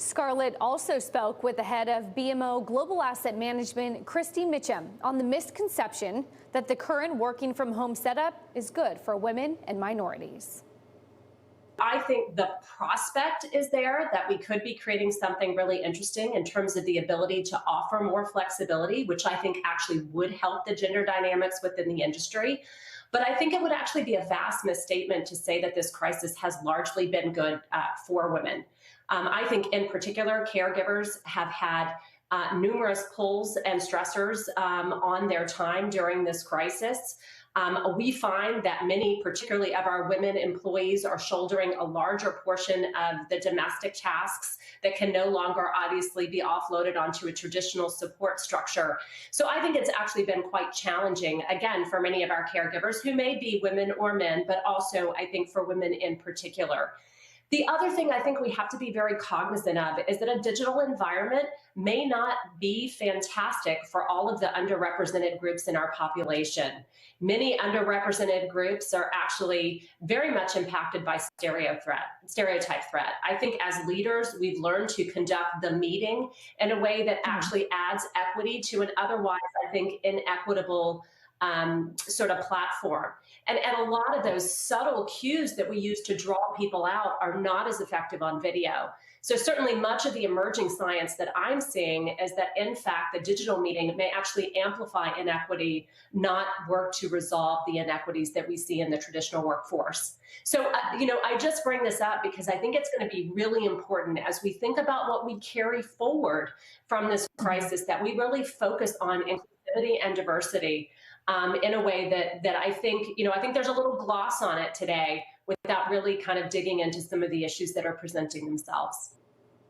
Scarlet also spoke with the head of BMO Global Asset Management, Kristi Mitchem, on the misconception that the current working from home setup is good for women and minorities. I think the prospect is there that we could be creating something really interesting in terms of the ability to offer more flexibility, which I think actually would help the gender dynamics within the industry. But I think it would actually be a vast misstatement to say that this crisis has largely been good for women. I think in particular, caregivers have had numerous pulls and stressors on their time during this crisis. We find that many, particularly of our women employees, are shouldering a larger portion of the domestic tasks that can no longer obviously be offloaded onto a traditional support structure. So I think it's actually been quite challenging, again, for many of our caregivers who may be women or men, but also I think for women in particular. The other thing I think we have to be very cognizant of is that a digital environment may not be fantastic for all of the underrepresented groups in our population. Many underrepresented groups are actually very much impacted by stereotype threat. I think as leaders, we've learned to conduct the meeting in a way that actually adds equity to an otherwise, I think, inequitable sort of platform. And a lot of those subtle cues that we use to draw people out are not as effective on video. So certainly much of the emerging science that I'm seeing is that, in fact, the digital meeting may actually amplify inequity, not work to resolve the inequities that we see in the traditional workforce. So, I just bring this up because I think it's going to be really important as we think about what we carry forward from this crisis, that we really focus on inclusivity and diversity in a way that I think, I think there's a little gloss on it today without really kind of digging into some of the issues that are presenting themselves.